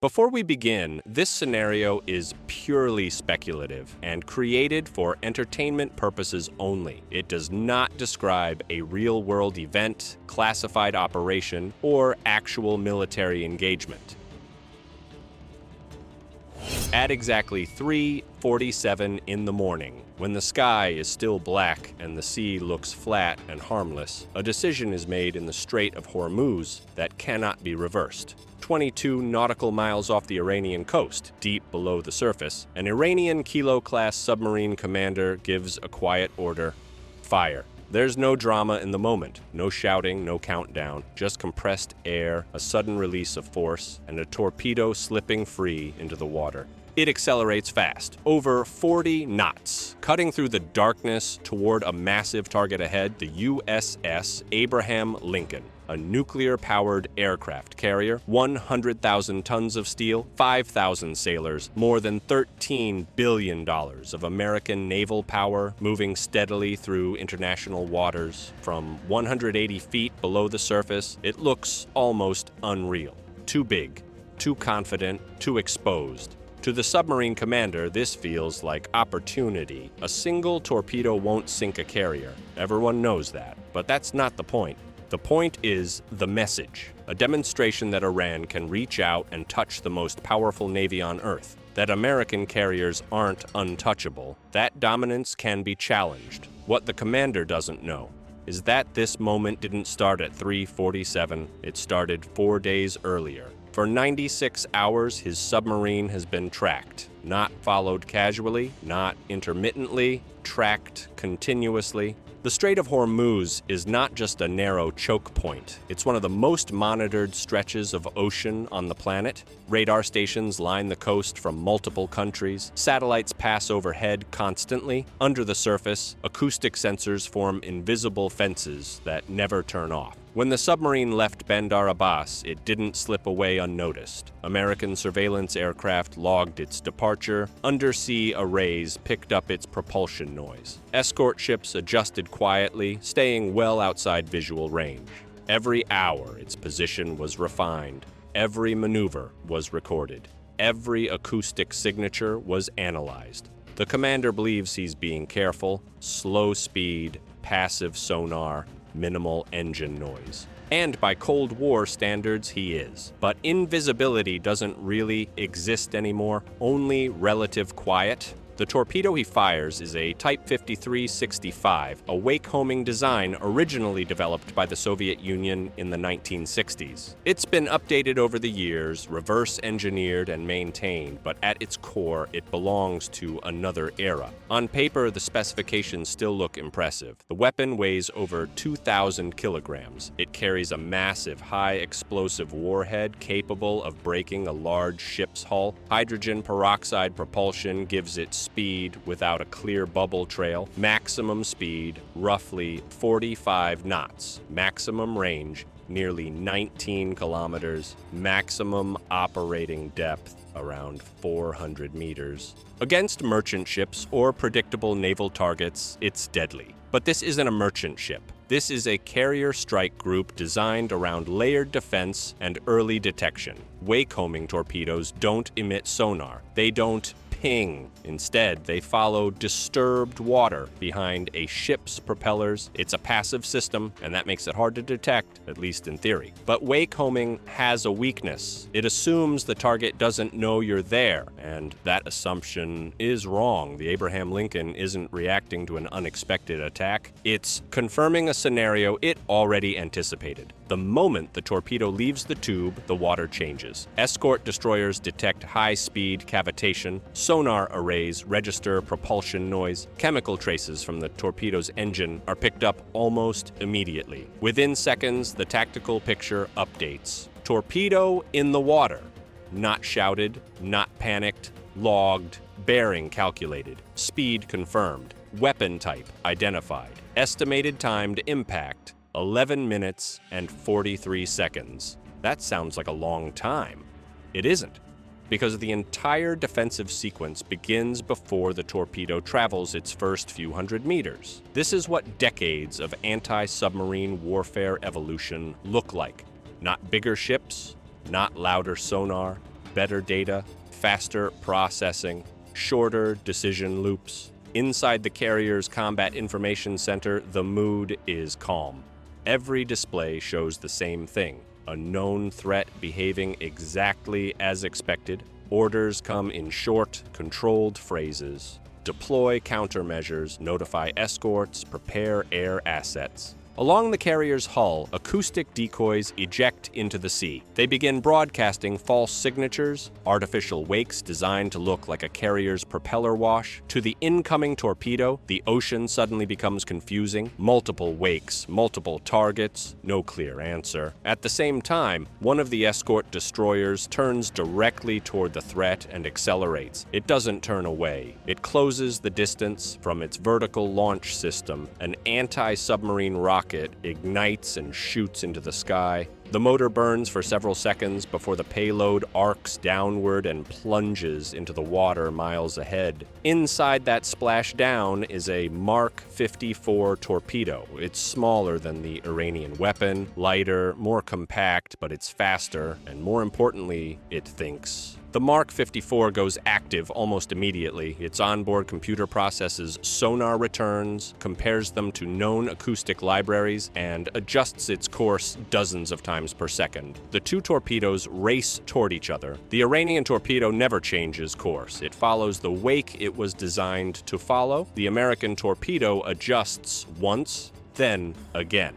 Before we begin, this scenario is purely speculative and created for entertainment purposes only. It does not describe a real-world event, classified operation, or actual military engagement. At exactly 3:47 in the morning, when the sky is still black and the sea looks flat and harmless, a decision is made in the Strait of Hormuz that cannot be reversed. 22 nautical miles off the Iranian coast, deep below the surface, an Iranian Kilo-class submarine commander gives a quiet order: fire. There's no drama in the moment, no shouting, no countdown, just compressed air, a sudden release of force, and a torpedo slipping free into the water. It accelerates fast, over 40 knots, cutting through the darkness toward a massive target ahead, the USS Abraham Lincoln, a nuclear-powered aircraft carrier, 100,000 tons of steel, 5,000 sailors, more than $13 billion of American naval power moving steadily through international waters. From 180 feet below the surface, it looks almost unreal. Too big, too confident, too exposed. To the submarine commander, this feels like opportunity. A single torpedo won't sink a carrier. Everyone knows that. But that's not the point. The point is the message, a demonstration that Iran can reach out and touch the most powerful navy on Earth, that American carriers aren't untouchable, that dominance can be challenged. What the commander doesn't know is that this moment didn't start at 3:47, it started 4 days earlier. For 96 hours, his submarine has been tracked, not followed casually, not intermittently, tracked continuously. The Strait of Hormuz is not just a narrow choke point. It's one of the most monitored stretches of ocean on the planet. Radar stations line the coast from multiple countries. Satellites pass overhead constantly. Under the surface, acoustic sensors form invisible fences that never turn off. When the submarine left Bandar Abbas, it didn't slip away unnoticed. American surveillance aircraft logged its departure. Undersea arrays picked up its propulsion noise. Escort ships adjusted quietly, staying well outside visual range. Every hour, its position was refined. Every maneuver was recorded. Every acoustic signature was analyzed. The commander believes he's being careful. Slow speed, passive sonar, minimal engine noise. And by Cold War standards, he is. But invisibility doesn't really exist anymore, only relative quiet. The torpedo he fires is a Type 5365, a wake-homing design originally developed by the Soviet Union in the 1960s. It's been updated over the years, reverse-engineered and maintained, but at its core, it belongs to another era. On paper, the specifications still look impressive. The weapon weighs over 2,000 kilograms. It carries a massive, high-explosive warhead capable of breaking a large ship's hull. Hydrogen peroxide propulsion gives it speed without a clear bubble trail. Maximum speed, roughly 45 knots. Maximum range, nearly 19 kilometers. Maximum operating depth, around 400 meters. Against merchant ships or predictable naval targets, it's deadly. But this isn't a merchant ship. This is a carrier strike group designed around layered defense and early detection. Wake-homing torpedoes don't emit sonar. They don't ping. Instead, they follow disturbed water behind a ship's propellers. It's a passive system, and that makes it hard to detect, at least in theory. But wake-homing has a weakness. It assumes the target doesn't know you're there, and that assumption is wrong. The Abraham Lincoln isn't reacting to an unexpected attack. It's confirming a scenario it already anticipated. The moment the torpedo leaves the tube, the water changes. Escort destroyers detect high-speed cavitation. Sonar arrays register propulsion noise. Chemical traces from the torpedo's engine are picked up almost immediately. Within seconds, the tactical picture updates. Torpedo in the water. Not shouted, not panicked, logged, bearing calculated, speed confirmed, weapon type identified, estimated time to impact, 11 minutes and 43 seconds. That sounds like a long time. It isn't, because the entire defensive sequence begins before the torpedo travels its first few hundred meters. This is what decades of anti-submarine warfare evolution look like. Not bigger ships, not louder sonar, better data, faster processing, shorter decision loops. Inside the carrier's Combat Information Center, the mood is calm. Every display shows the same thing: a known threat behaving exactly as expected. Orders come in short, controlled phrases. Deploy countermeasures, notify escorts, prepare air assets. Along the carrier's hull, acoustic decoys eject into the sea. They begin broadcasting false signatures, artificial wakes designed to look like a carrier's propeller wash. To the incoming torpedo, the ocean suddenly becomes confusing. Multiple wakes, multiple targets, no clear answer. At the same time, one of the escort destroyers turns directly toward the threat and accelerates. It doesn't turn away. It closes the distance. From its vertical launch system, an anti-submarine rocket ignites and shoots into the sky. The motor burns for several seconds before the payload arcs downward and plunges into the water miles ahead. Inside that splashdown is a Mark 54 torpedo. It's smaller than the Iranian weapon, lighter, more compact, but it's faster, and more importantly, it thinks. The Mark 54 goes active almost immediately. Its onboard computer processes sonar returns, compares them to known acoustic libraries, and adjusts its course dozens of times per second. The two torpedoes race toward each other. The Iranian torpedo never changes course. It follows the wake it was designed to follow. The American torpedo adjusts once, then again.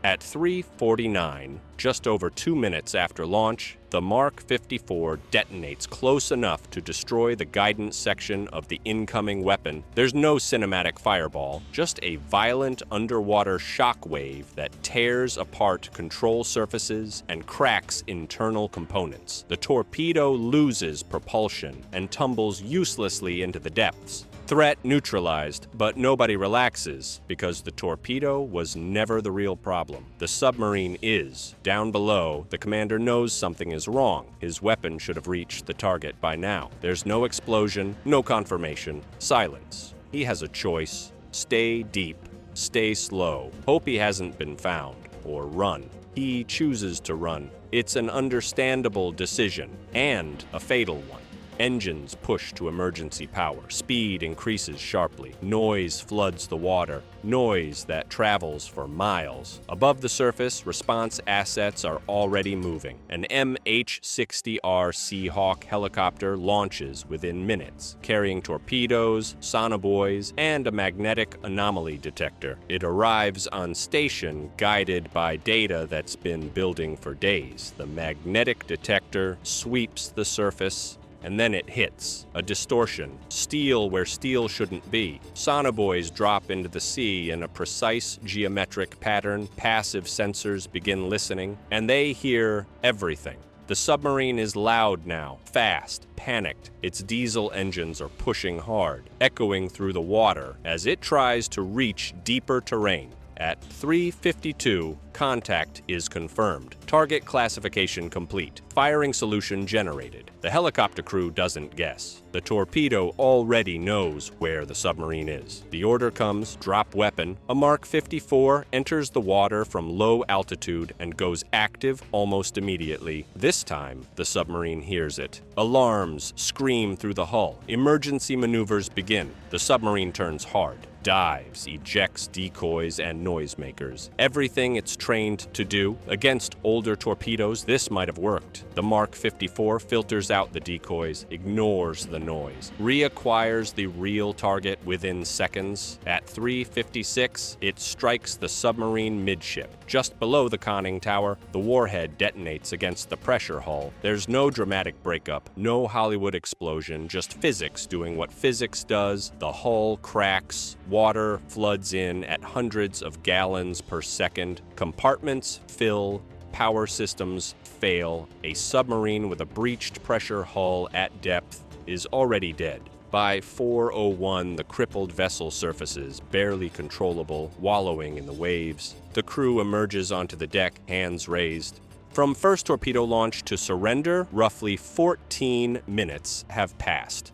At 3:49, just over 2 minutes after launch, the Mark 54 detonates close enough to destroy the guidance section of the incoming weapon. There's no cinematic fireball, just a violent underwater shock wave that tears apart control surfaces and cracks internal components. The torpedo loses propulsion and tumbles uselessly into the depths. Threat neutralized, but nobody relaxes because the torpedo was never the real problem. The submarine is. Down below, the commander knows something is wrong. His weapon should have reached the target by now. There's no explosion, no confirmation, silence. He has a choice: stay deep, stay slow, hope he hasn't been found, or run. He chooses to run. It's an understandable decision, and a fatal one. Engines push to emergency power. Speed increases sharply. Noise floods the water. Noise that travels for miles. Above the surface, response assets are already moving. An MH-60R Seahawk helicopter launches within minutes, carrying torpedoes, sonobuoys, and a magnetic anomaly detector. It arrives on station guided by data that's been building for days. The magnetic detector sweeps the surface, and then it hits. A distortion. Steel where steel shouldn't be. Sonobuoys drop into the sea in a precise geometric pattern. Passive sensors begin listening, and they hear everything. The submarine is loud now, fast, panicked. Its diesel engines are pushing hard, echoing through the water as it tries to reach deeper terrain. At 3:52, contact is confirmed. Target classification complete. Firing solution generated. The helicopter crew doesn't guess. The torpedo already knows where the submarine is. The order comes: drop weapon. A Mark 54 enters the water from low altitude and goes active almost immediately. This time, the submarine hears it. Alarms scream through the hull. Emergency maneuvers begin. The submarine turns hard. Dives, ejects decoys and noisemakers. Everything it's trained to do. Against older torpedoes, this might have worked. The Mark 54 filters out the decoys, ignores the noise, reacquires the real target within seconds. At 3:56, it strikes the submarine midship. Just below the conning tower, the warhead detonates against the pressure hull. There's no dramatic breakup, no Hollywood explosion, just physics doing what physics does. The hull cracks. Water floods in at hundreds of gallons per second. Compartments fill. Power systems fail. A submarine with a breached pressure hull at depth is already dead. By 4:01, the crippled vessel surfaces, barely controllable, wallowing in the waves. The crew emerges onto the deck, hands raised. From first torpedo launch to surrender, roughly 14 minutes have passed.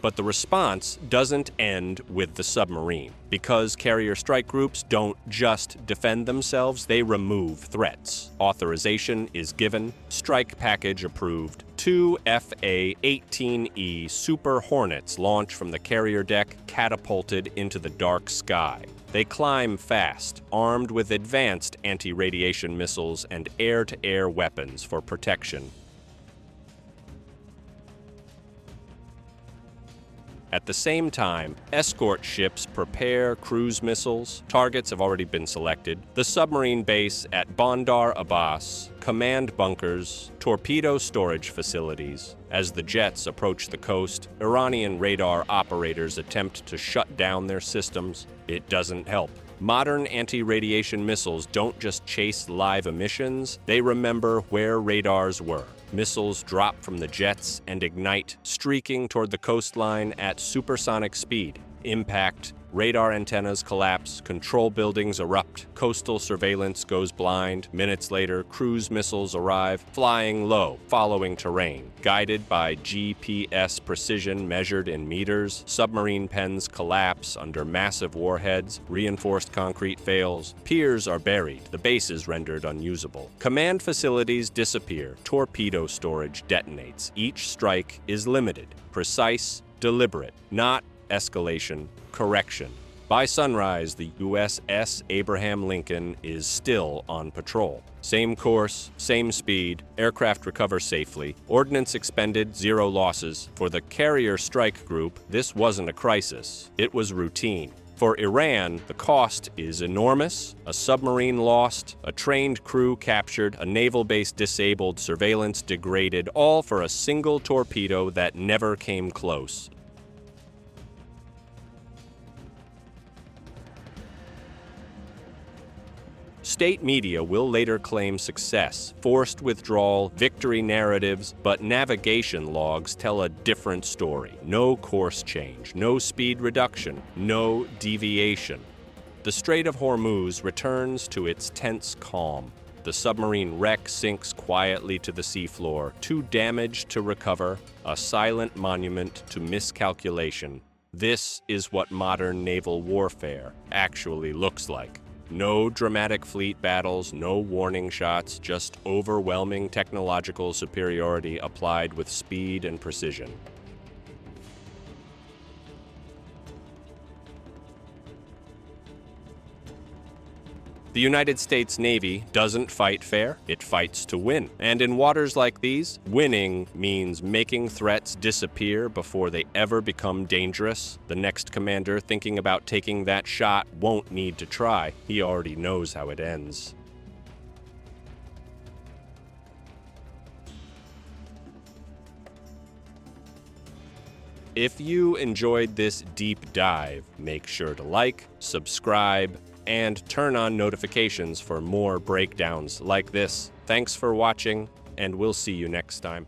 But the response doesn't end with the submarine. Because carrier strike groups don't just defend themselves, they remove threats. Authorization is given, strike package approved. 2 FA-18E Super Hornets launch from the carrier deck, catapulted into the dark sky. They climb fast, armed with advanced anti-radiation missiles and air-to-air weapons for protection. At the same time, escort ships prepare cruise missiles. Targets have already been selected. The submarine base at Bandar Abbas, command bunkers, torpedo storage facilities. As the jets approach the coast, Iranian radar operators attempt to shut down their systems. It doesn't help. Modern anti-radiation missiles don't just chase live emissions, they remember where radars were. Missiles drop from the jets and ignite, streaking toward the coastline at supersonic speed. Impact, radar antennas collapse, control buildings erupt, coastal surveillance goes blind. Minutes later, cruise missiles arrive, flying low, following terrain. Guided by GPS precision measured in meters, submarine pens collapse under massive warheads, reinforced concrete fails, piers are buried, the base is rendered unusable. Command facilities disappear, torpedo storage detonates. Each strike is limited, precise, deliberate, not escalation, correction. By sunrise, the USS Abraham Lincoln is still on patrol. Same course, same speed, aircraft recover safely, ordnance expended, 0 losses. For the carrier strike group, this wasn't a crisis, it was routine. For Iran, the cost is enormous: a submarine lost, a trained crew captured, a naval base disabled, surveillance degraded, all for a single torpedo that never came close. State media will later claim success, forced withdrawal, victory narratives, but navigation logs tell a different story. No course change, no speed reduction, no deviation. The Strait of Hormuz returns to its tense calm. The submarine wreck sinks quietly to the seafloor, too damaged to recover, a silent monument to miscalculation. This is what modern naval warfare actually looks like. No dramatic fleet battles, no warning shots, just overwhelming technological superiority applied with speed and precision. The United States Navy doesn't fight fair, it fights to win. And in waters like these, winning means making threats disappear before they ever become dangerous. The next commander thinking about taking that shot won't need to try. He already knows how it ends. If you enjoyed this deep dive, make sure to like, subscribe, and turn on notifications for more breakdowns like this. Thanks for watching, and we'll see you next time.